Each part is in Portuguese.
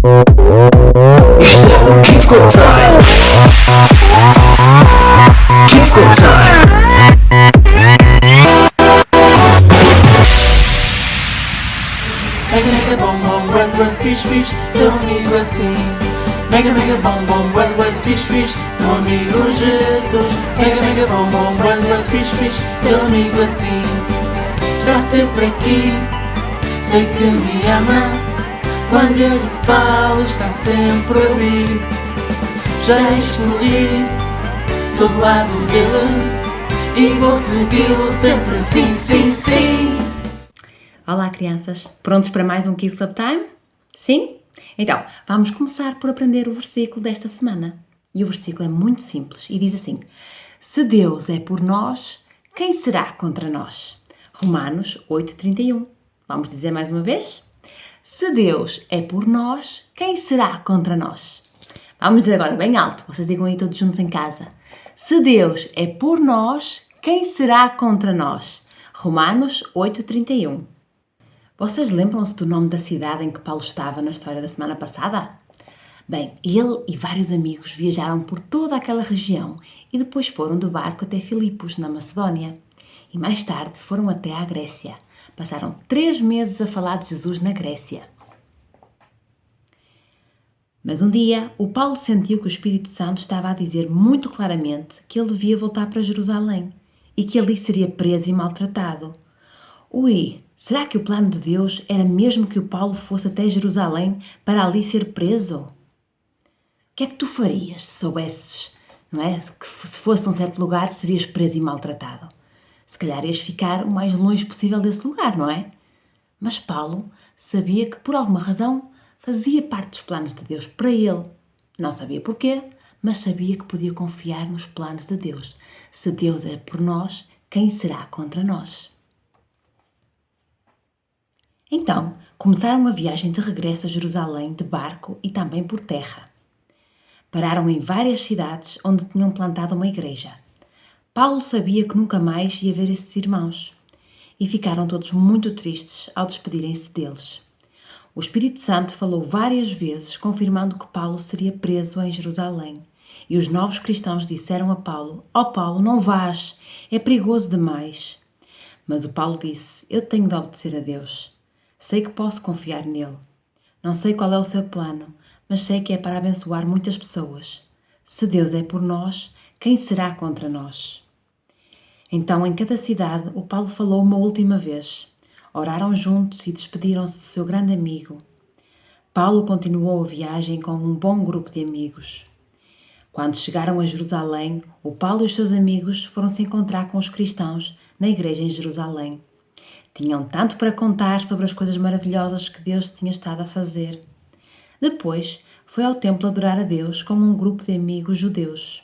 Isto é o Kids Club Time. Kids Club Time. Mega mega bom bom, wet wet fish fish, teu amigo assim. Mega mega bom bom, wet wet fish fish, meu amigo Jesus. Mega mega bom bom, wet wet fish fish, teu amigo assim. Está sempre aqui, sei que me ama. Quando eu lhe falo, está sempre a ouvir. Já escolhi, sou do lado dele e vou segui-lo sempre, sim, sim, sim. Olá crianças, prontos para mais um Kids Club Time? Sim? Então, vamos começar por aprender o versículo desta semana. E o versículo é muito simples e diz assim: se Deus é por nós, quem será contra nós? Romanos 8,31. Vamos dizer mais uma vez? Se Deus é por nós, quem será contra nós? Vamos dizer agora bem alto, vocês digam aí todos juntos em casa. Se Deus é por nós, quem será contra nós? Romanos 8,31. Vocês lembram-se do nome da cidade em que Paulo estava na história da semana passada? Bem, ele e vários amigos viajaram por toda aquela região e depois foram de barco até Filipos, na Macedónia. E mais tarde foram até à Grécia. Passaram 3 meses a falar de Jesus na Grécia. Mas um dia, o Paulo sentiu que o Espírito Santo estava a dizer muito claramente que ele devia voltar para Jerusalém e que ali seria preso e maltratado. Ui, será que o plano de Deus era mesmo que o Paulo fosse até Jerusalém para ali ser preso? O que é que tu farias se soubesses, não é? Que se fosse a um certo lugar serias preso e maltratado. Se calhar ias ficar o mais longe possível desse lugar, não é? Mas Paulo sabia que por alguma razão fazia parte dos planos de Deus para ele. Não sabia porquê, mas sabia que podia confiar nos planos de Deus. Se Deus é por nós, quem será contra nós? Então, começaram a viagem de regresso a Jerusalém de barco e também por terra. Pararam em várias cidades onde tinham plantado uma igreja. Paulo sabia que nunca mais ia ver esses irmãos e ficaram todos muito tristes ao despedirem-se deles. O Espírito Santo falou várias vezes confirmando que Paulo seria preso em Jerusalém e os novos cristãos disseram a Paulo: "Ó Paulo, não vás, é perigoso demais." Mas o Paulo disse: "Eu tenho de obedecer a Deus. Sei que posso confiar nele. Não sei qual é o seu plano, mas sei que é para abençoar muitas pessoas. Se Deus é por nós, quem será contra nós?" Então, em cada cidade, o Paulo falou uma última vez. Oraram juntos e despediram-se do seu grande amigo. Paulo continuou a viagem com um bom grupo de amigos. Quando chegaram a Jerusalém, o Paulo e os seus amigos foram se encontrar com os cristãos na igreja em Jerusalém. Tinham tanto para contar sobre as coisas maravilhosas que Deus tinha estado a fazer. Depois, foi ao templo adorar a Deus com um grupo de amigos judeus.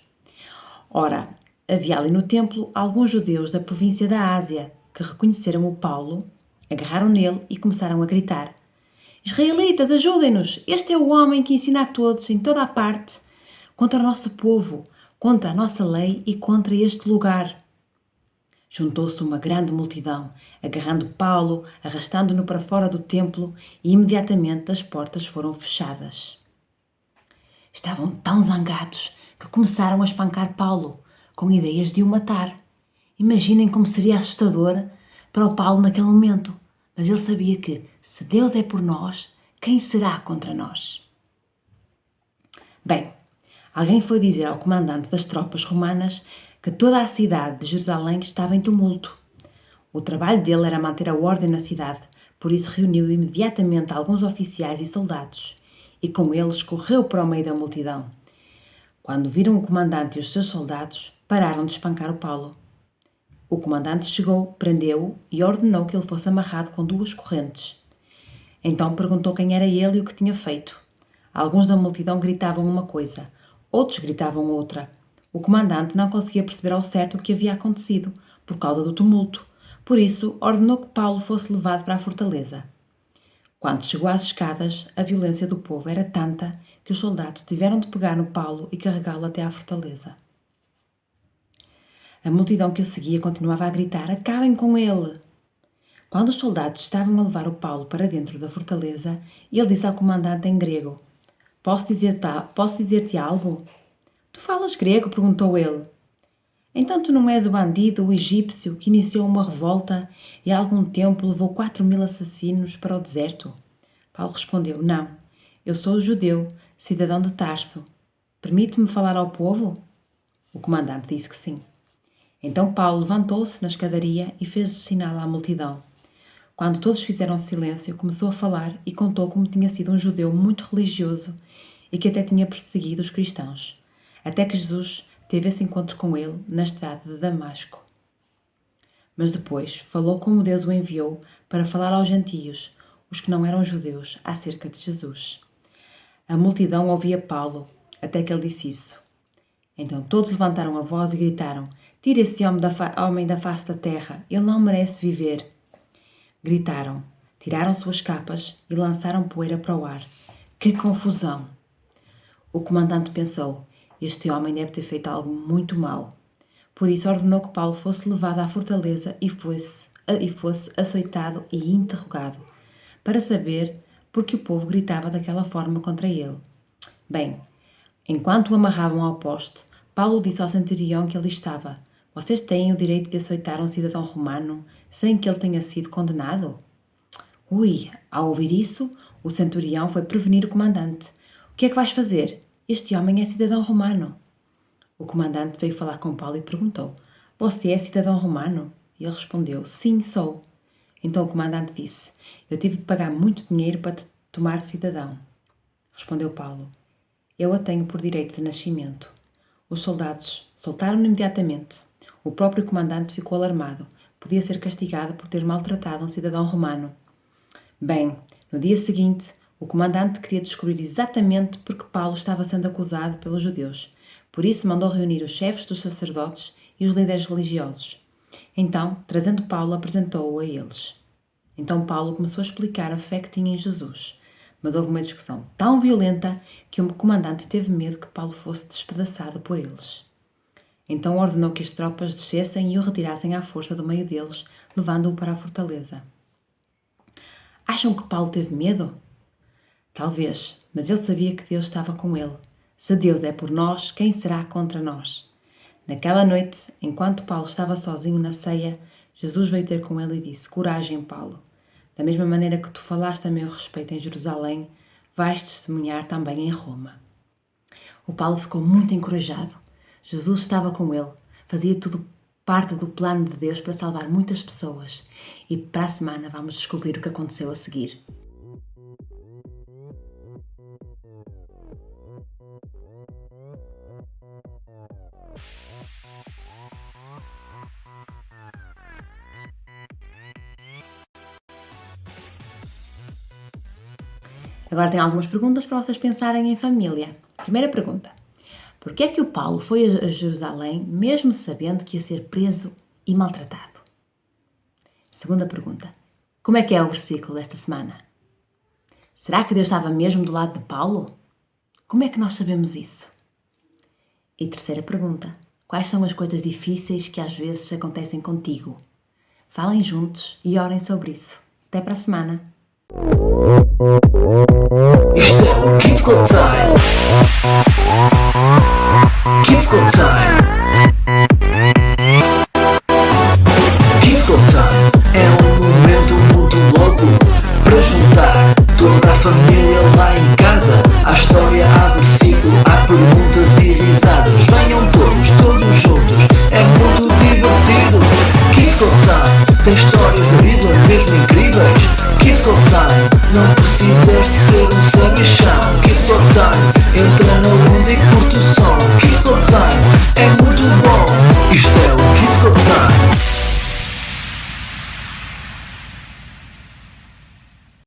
Ora, havia ali no templo alguns judeus da província da Ásia que reconheceram o Paulo, agarraram nele e começaram a gritar: "Israelitas, ajudem-nos! Este é o homem que ensina a todos, em toda a parte, contra o nosso povo, contra a nossa lei e contra este lugar." Juntou-se uma grande multidão, agarrando Paulo, arrastando-no para fora do templo e imediatamente as portas foram fechadas. Estavam tão zangados que começaram a espancar Paulo, com ideias de o matar. Imaginem como seria assustador para o Paulo naquele momento, mas ele sabia que, se Deus é por nós, quem será contra nós? Bem, alguém foi dizer ao comandante das tropas romanas que toda a cidade de Jerusalém estava em tumulto. O trabalho dele era manter a ordem na cidade, por isso reuniu imediatamente alguns oficiais e soldados, e com eles correu para o meio da multidão. Quando viram o comandante e os seus soldados, pararam de espancar o Paulo. O comandante chegou, prendeu-o e ordenou que ele fosse amarrado com 2 correntes. Então perguntou quem era ele e o que tinha feito. Alguns da multidão gritavam uma coisa, outros gritavam outra. O comandante não conseguia perceber ao certo o que havia acontecido, por causa do tumulto. Por isso, ordenou que Paulo fosse levado para a fortaleza. Quando chegou às escadas, a violência do povo era tanta que os soldados tiveram de pegar no Paulo e carregá-lo até à fortaleza. A multidão que o seguia continuava a gritar: "Acabem com ele!" Quando os soldados estavam a levar o Paulo para dentro da fortaleza, ele disse ao comandante em grego: Posso dizer-te algo? Tu falas grego? Perguntou ele. Então tu não és o bandido, o egípcio, que iniciou uma revolta e há algum tempo levou 4.000 assassinos para o deserto? Paulo respondeu, não, eu sou o judeu, cidadão de Tarso. Permite-me falar ao povo? O comandante disse que sim. Então Paulo levantou-se na escadaria e fez sinal à multidão. Quando todos fizeram silêncio, começou a falar e contou como tinha sido um judeu muito religioso e que até tinha perseguido os cristãos, até que Jesus teve esse encontro com ele na estrada de Damasco. Mas depois falou como Deus o enviou para falar aos gentios, os que não eram judeus, acerca de Jesus. A multidão ouvia Paulo, até que ele disse isso. Então todos levantaram a voz e gritaram, tira esse homem da face da terra, ele não merece viver. Gritaram, tiraram suas capas e lançaram poeira para o ar. Que confusão! O comandante pensou, este homem deve ter feito algo muito mau. Por isso ordenou que Paulo fosse levado à fortaleza e fosse açoitado e interrogado, para saber por que o povo gritava daquela forma contra ele. Bem, enquanto o amarravam ao poste, Paulo disse ao centurião que ali estava, vocês têm o direito de açoitar um cidadão romano sem que ele tenha sido condenado? Ui, ao ouvir isso, o centurião foi prevenir o comandante. O que é que vais fazer? Este homem é cidadão romano. O comandante veio falar com Paulo e perguntou, você é cidadão romano? E ele respondeu, sim, sou. Então o comandante disse, eu tive de pagar muito dinheiro para te tomar cidadão. Respondeu Paulo, eu a tenho por direito de nascimento. Os soldados soltaram-no imediatamente. O próprio comandante ficou alarmado. Podia ser castigado por ter maltratado um cidadão romano. Bem, no dia seguinte, o comandante queria descobrir exatamente por que Paulo estava sendo acusado pelos judeus. Por isso mandou reunir os chefes dos sacerdotes e os líderes religiosos. Então, trazendo Paulo, apresentou-o a eles. Então Paulo começou a explicar a fé que tinha em Jesus. Mas houve uma discussão tão violenta que o comandante teve medo que Paulo fosse despedaçado por eles. Então ordenou que as tropas descessem e o retirassem à força do meio deles, levando-o para a fortaleza. Acham que Paulo teve medo? Talvez, mas ele sabia que Deus estava com ele. Se Deus é por nós, quem será contra nós? Naquela noite, enquanto Paulo estava sozinho na ceia, Jesus veio ter com ele e disse, coragem, Paulo. Da mesma maneira que tu falaste a meu respeito em Jerusalém, vais testemunhar também em Roma. O Paulo ficou muito encorajado. Jesus estava com ele, fazia tudo parte do plano de Deus para salvar muitas pessoas. E para a semana vamos descobrir o que aconteceu a seguir. Agora tenho algumas perguntas para vocês pensarem em família. Primeira pergunta. Por que é que o Paulo foi a Jerusalém mesmo sabendo que ia ser preso e maltratado? Segunda pergunta. Como é que é o versículo desta semana? Será que Deus estava mesmo do lado de Paulo? Como é que nós sabemos isso? E terceira pergunta. Quais são as coisas difíceis que às vezes acontecem contigo? Falem juntos e orem sobre isso. Até para a semana! Isto é o Kids Club Time. Kids Club Time. Kids Club Time é um momento muito louco para juntar toda a família lá em casa. Há história, há versículo, há perguntas e risadas. Venham todos juntos, é muito divertido. Kids Club Time tem histórias da Bíblia mesmo incríveis. Kids Club Time, não precisas de ser um sabichão. Kids Club Time, entra na onda e curte o som.